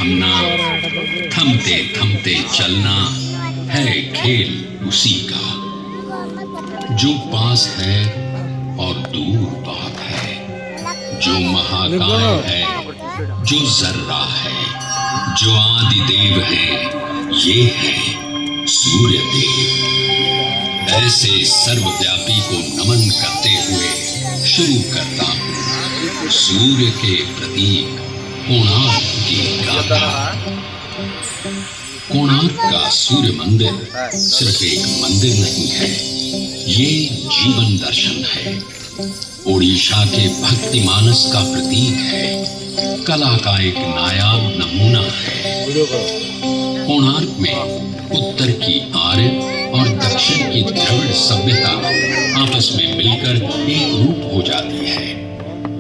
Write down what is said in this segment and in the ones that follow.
थमना, थमते थमते चलना है खेल उसी का। जो पास है और दूर बात है, जो महाकाय है, जो जर्रा है, जो आदिदेव है, ये है सूर्य देव। ऐसे सर्वव्यापी को नमन करते हुए शुरू करता हूँ सूर्य के प्रतीक कोणार्क की गाथा। कोणार्क का सूर्य मंदिर सिर्फ एक मंदिर नहीं है, ये जीवन दर्शन है। ओडिशा के भक्ति मानस का प्रतीक है, कला का एक नायाब नमूना है। कोणार्क में उत्तर की आर्य और दक्षिण की द्रविड़ सभ्यता आपस में मिलकर एक रूप हो जाती है।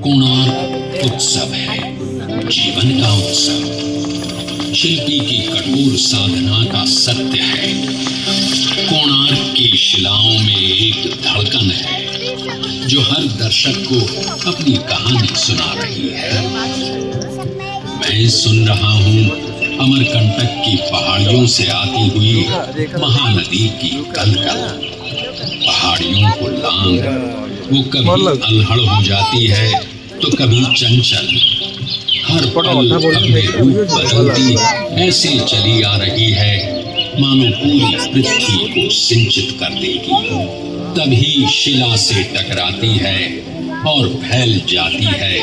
कोणार्क उत्सव है, जीवन का उत्सव, शिल्पी की कठोर साधना का सत्य है। कोणार्क की शिलाओं में एक धड़कन है जो हर दर्शक को अपनी कहानी सुना रही है। मैं सुन रहा हूँ अमरकंटक की पहाड़ियों से आती हुई महानदी की कलकल। पहाड़ियों को लांग वो कभी अल्हड़ हो जाती है तो कभी चंचल, हर पल अपने रूप बदलती ऐसे चली आ रही है मानो पूरी पृथ्वी को सिंचित कर देगी। तभी शिला से टकराती है और फैल जाती है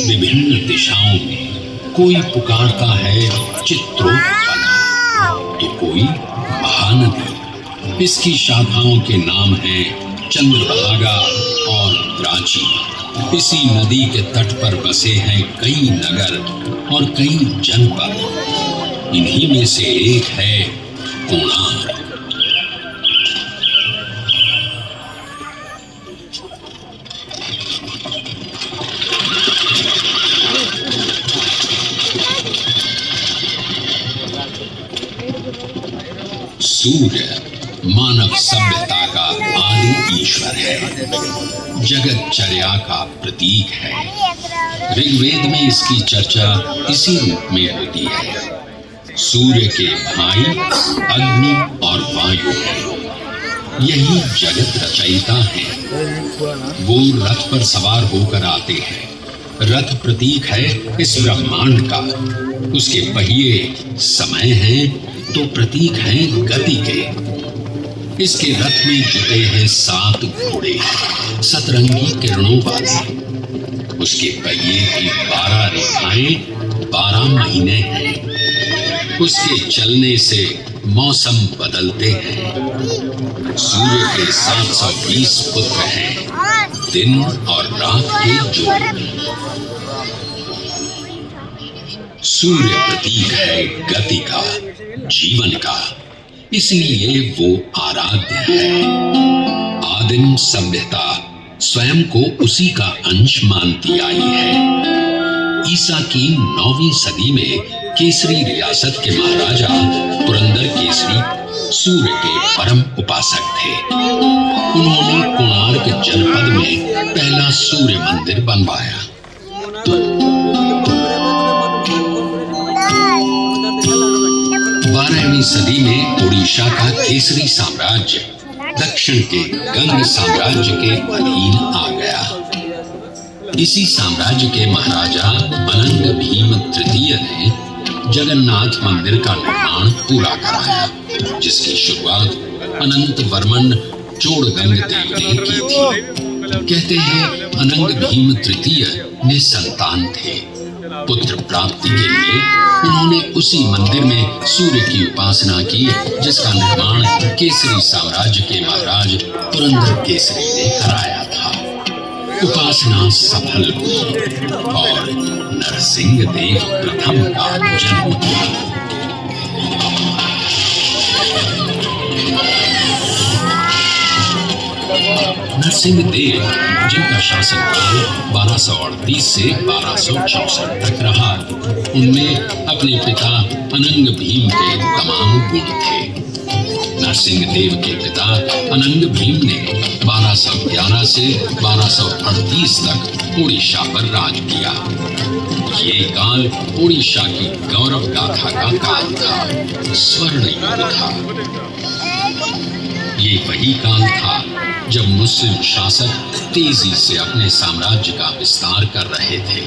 विभिन्न दिशाओं में। कोई पुकारता है चित्रोत्पन्न, तो कोई महानदी। इसकी शाखाओं के नाम हैं चंद्रभागा और प्राची। इसी नदी के तट पर बसे हैं कई नगर और कई जनपद। इन्हीं में से एक है कोणार्क। सूर्य मानव सभ्यता का आदि ईश्वर है, जगतचर्या का प्रतीक है। ऋग्वेद में इसकी चर्चा इसी रूप में होती है। सूर्य के भाई अग्नि और वायु हैं। यही जगत रचयिता है। वो रथ पर सवार होकर आते हैं। रथ प्रतीक है इस ब्रह्मांड का। उसके पहिए समय हैं तो प्रतीक हैं गति के। इसके रथ में जुटे हैं 7 घोड़े, सतरंगी किरणों वाले। उसके पहिए की 12 रेखाएं 12 महीने हैं। उसके चलने से मौसम बदलते हैं। सूर्य के 720 पुत्र हैं, दिन और रात के जोड़। सूर्य प्रतीक है गति का, जीवन का, इसलिए वो आराध्य है। आदिम सभ्यता स्वयं को उसी का अंश मानती आई है। ईसा की 9वीं सदी में केसरी रियासत के महाराजा पुरंदर केसरी सूर्य के परम उपासक थे। उन्होंने कोणार्क जनपद में पहला सूर्य मंदिर बनवाया। 12वीं सदी में ओडिशा का केसरी साम्राज्य दक्षिण के गंग साम्राज्य के अधीन आ गया। इसी साम्राज्य के महाराजा अनंग भीम तृतीय ने जगन्नाथ मंदिर का निर्माण पूरा कराया, जिसकी शुरुआत अनंत वर्मन चोड़गंग देव ने की थी। कहते हैं अनंग भीम तृतीय ने संतान थे। पुत्र प्राप्ति के लिए उन्होंने उसी मंदिर में सूर्य की उपासना की, जिसका निर्माण केसरी साम्राज्य के महाराज पुरंदर केसरी ने कराया था। उपासना सफल हुई और नरसिंह देव प्रथम का जन्म हुआ। नरसिंह देव, जिनका शासनकाल 1238 से 1264 तक रहा, उनमें अपने पिता अनंग भीम के तमाम गुण थे। नरसिंह देव के पिता अनंग भीम ने 1211 से 1238 तक ओडिशा पर राज किया। ये काल ओडिशा की गौरव गाथा का काल था, स्वर्ण युग था। ये वही काल था जब मुस्लिम शासक तेजी से अपने साम्राज्य का विस्तार कर रहे थे।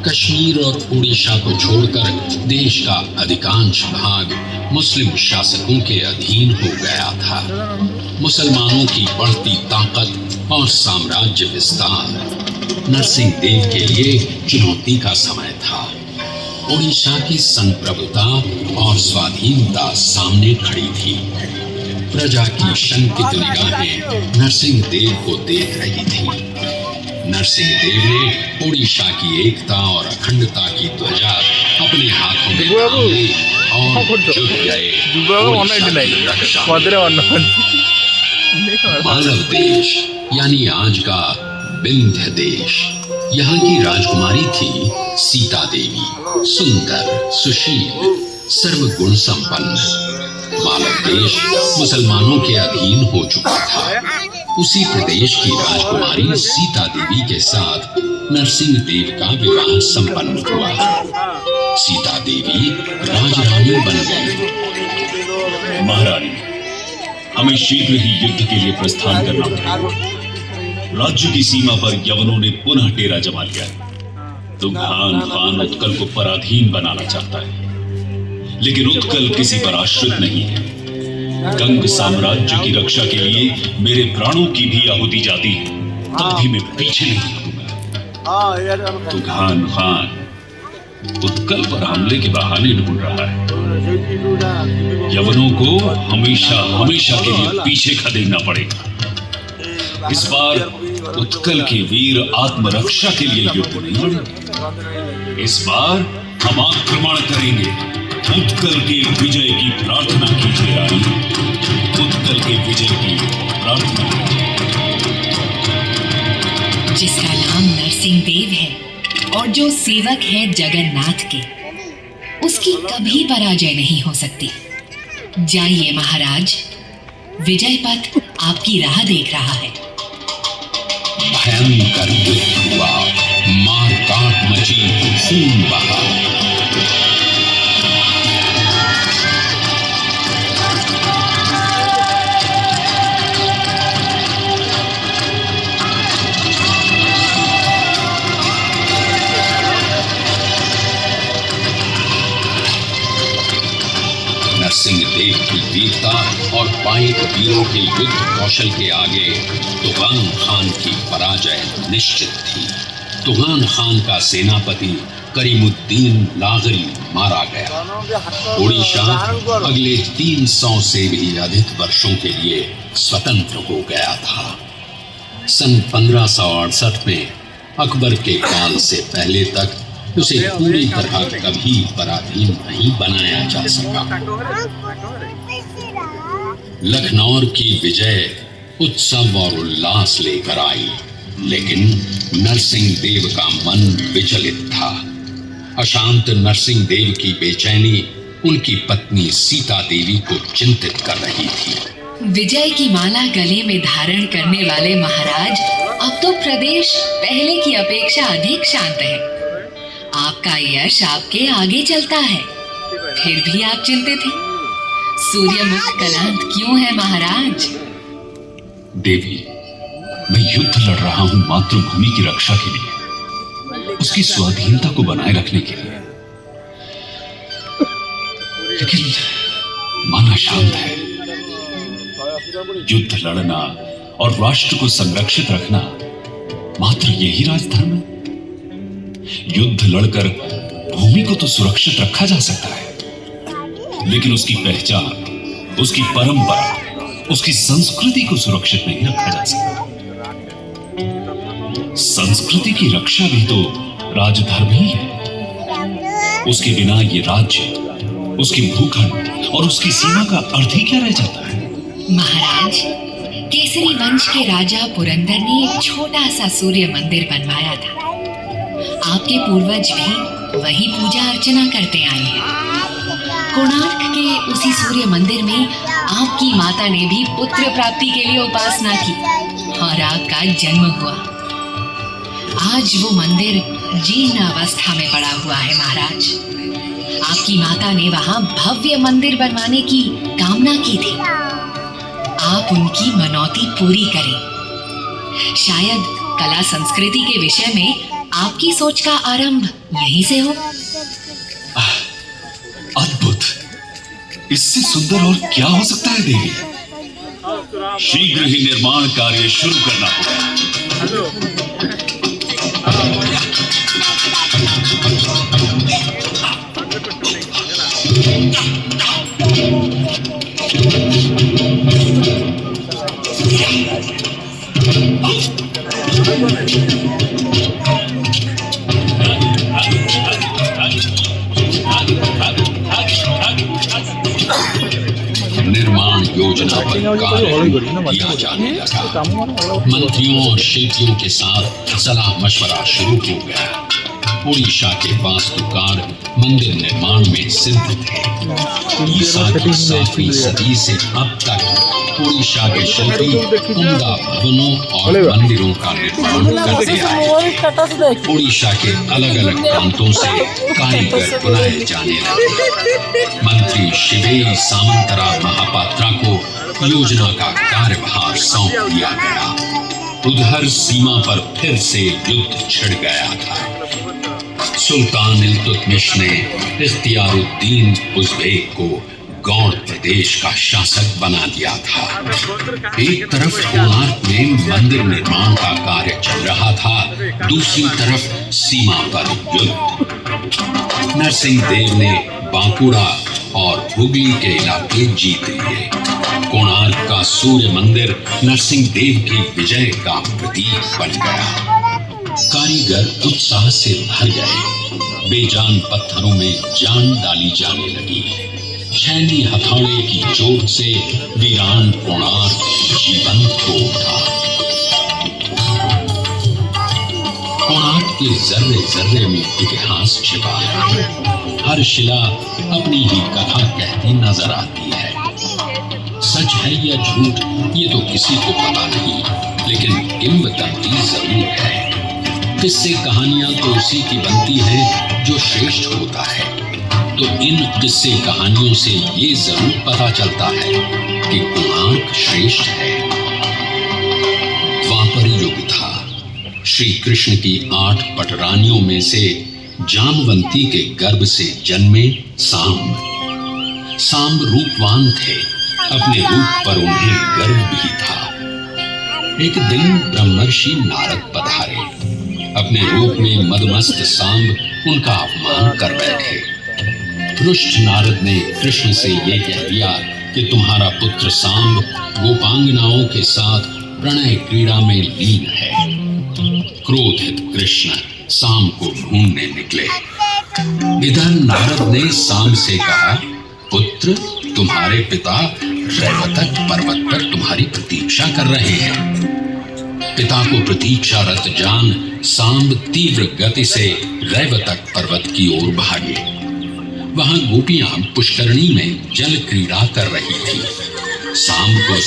कश्मीर और ओडिशा को छोड़कर देश का अधिकांश भाग मुस्लिम शासकों के अधीन हो गया था। मुसलमानों की बढ़ती ताकत और साम्राज्य विस्तार नरसिंह देव के लिए चुनौती का समय था। ओडिशा की संप्रभुता और स्वाधीनता सामने खड़ी थी। प्रजा की शंकित निगाहें नरसिंह देव को देख रही थी। नरसिंह देव ने ओडिशा की एकता और अखंडता की ध्वजा अपने हाथों में थाम ली और जुट गए मालव देश यानी आज का विंध्य देश। यहाँ की राजकुमारी थी सीता देवी, सुंदर, सुशील, सर्वगुण संपन्न। मालव देश मुसलमानों के अधीन हो चुका था। उसी प्रदेश की राजकुमारी सीता देवी के साथ नरसिंह देव का विवाह संपन्न हुआ। सीता देवी राजरानी बन गई। महारानी, हमें शीघ्र ही युद्ध के लिए प्रस्थान करना पड़ेगा। राज्य की सीमा पर यवनों ने पुनः डेरा जमा लिया है। तुघान खान उत्कल को पराधीन बनाना चाहता है, लेकिन उत्कल किसी पर आश्रित नहीं है। गंग साम्राज्य की रक्षा के लिए मेरे प्राणों की भी आहुति जाती है, तब भी मैं पीछे नहीं हटूंगा। तुघान खान उत्कल पर हमले के बहाने ढूंढ रहा है। यवनों को हमेशा हमेशा के लिए पीछे खदेड़ना पड़ेगा। इस बार उत्कल के वीर आत्मरक्षा के लिए युद्ध नहीं लड़ेंगे। इस बार हम आक्रमण करेंगे। उत्कल के विजय की प्रार्थना कीजिए रानी, उत्कल के विजय की प्रार्थना। जिसका नाम नरसिंह देव है और जो सेवक है जगन्नाथ के, उसकी कभी पराजय नहीं हो सकती। जाइए महाराज, विजय पथ आपकी राह देख रहा है। भयंकर युद्ध हुआ, मार काट मची, खून बहा। नरसिंह देव की वीरता और पाइक वीरों के युद्ध कौशल के आगे तुगान खान की पराजय निश्चित थी। तुगान खान का सेनापति करीमुद्दीन लागरी मारा गया। ओडिशा अगले 300 से भी अधिक वर्षों के लिए स्वतंत्र हो गया था। सन 1568 में अकबर के काल से पहले तक उसे पूरी तरह कभी पराधीन नहीं बनाया जा सका। लखनऊ की विजय उत्सव और उल्लास लेकर आई, लेकिन नरसिंह देव का मन विचलित था। अशांत नरसिंह देव की बेचैनी उनकी पत्नी सीता देवी को चिंतित कर रही थी। विजय की माला गले में धारण करने वाले महाराज, अब तो प्रदेश पहले की अपेक्षा अधिक शांत है। आपका यश आपके आगे चलता है, फिर भी आप चिंतित हैं। सूर्यमुख कलांत क्यों है महाराज? देवी, मैं युद्ध लड़ रहा हूं मातृभूमि की रक्षा के लिए, उसकी स्वाधीनता को बनाए रखने के लिए। लेकिन मन अशांत है। युद्ध लड़ना और राष्ट्र को संरक्षित रखना मात्र यही राजधर्म है। युद्ध लड़कर भूमि को तो सुरक्षित रखा जा सकता है, लेकिन उसकी पहचान, उसकी परंपरा, उसकी संस्कृति को सुरक्षित नहीं रखा जा सकता। संस्कृति की रक्षा भी तो राजधर्म ही है। उसके बिना ये राज्य, उसकी भूखंड और उसकी सीमा का अर्थ ही क्या रह जाता है? महाराज, केसरी वंश के राजा पुरंदर ने एक छोटा सा सूर्य मंदिर बनवाया था। आपके पूर्वज भी वही पूजा अर्चना करते आए हैं। कोणार्क के उसी सूर्य मंदिर में आपकी माता ने भी पुत्र प्राप्ति के लिए उपासना की और आपका जन्म हुआ। आज वो मंदिर जीर्ण अवस्था में पड़ा हुआ है महाराज। आपकी माता ने वहां भव्य मंदिर बनवाने की कामना की थी। आप उनकी मनौती पूरी करें। शायद कला संस्कृति के विषय में आपकी सोच का आरंभ यहीं से हो। अद्भुत! इससे सुंदर और क्या हो सकता है देवी? शीघ्र ही निर्माण कार्य शुरू करना होगा। निर्माण योजना पर कार्य किया जाने लगा। मंत्रियों और शिल्पियों के साथ सलाह मशवरा शुरू हो गया। उड़ीसा के वास्तुकार मंदिर निर्माण में सिद्ध थे। ईसा की 7वीं सदी से अब तक उड़ीसा के शिल्पी उम्दा भवनों और मंदिरों का निर्माण करते आए। उड़ीसा के अलग अलग प्रांतों से कारीगर बुलाए जाने लगे। मंत्री शिवेई सामंतरा महापात्रा को योजना का कार्यभार सौंप दिया गया। उधर सीमा पर फिर से युद्ध छिड़ गया था। सुल्तान इल्तुतमिश ने इख्तियारुद्दीन उज़्बेक को गौड़ प्रदेश का शासक बना दिया था। एक तरफ कोणार्क में मंदिर निर्माण का कार्य चल रहा था, दूसरी तरफ सीमा पर युद्ध। नरसिंह देव ने बांकुड़ा और हुगली के इलाके जीत लिए। कोणार्क का सूर्य मंदिर नरसिंह देव की विजय का प्रतीक बन गया। कारीगर उत्साह से भर गए। बेजान पत्थरों में जान डाली जाने लगी। छैनी हथौड़े की चोट से वीरान कोणार्क जीवंत हो उठा। कोणार्क के जर्रे जर्रे में इतिहास छिपा है। हर शिला अपनी ही कथा कहती नजर आती है। सच है या झूठ ये तो किसी को पता नहीं, लेकिन किंवदंती जरूर है। किस्से कहानियां तो उसी की बनती है जो श्रेष्ठ होता है। तो इन किस्से कहानियों से ये जरूर पता चलता है कि कोणार्क श्रेष्ठ है। द्वापर युग था। श्री कृष्ण की 8 पटरानियों में से जामवंती के गर्भ से जन्मे सांब। सांब रूपवान थे। अपने रूप पर उन्हें गर्व भी था। एक दिन ब्रह्मर्षि नारद पधारे। अपने रूप में मदमस्त सांब उनका अपमान कर बैठे। रुष्ट नारद ने कृष्ण से ये कह दिया कि तुम्हारा पुत्र सांब गोपांगनाओं के साथ प्रणय क्रीड़ा में लीन है। क्रोधित कृष्ण सांब को ढूंढने निकले। इधर नारद ने सांब से कहा, पुत्र, तुम्हारे पिता रैवतक पर्वत पर तुम्हारी प्रतीक्षा कर रहे हैं। पिता को प्रतीक्षारत जान सांब तीव्र गति से रैवतक पर्वत की ओर भागे। वहां गोपियां पुष्करणी में जल क्रीड़ा कर रही थी। सांब को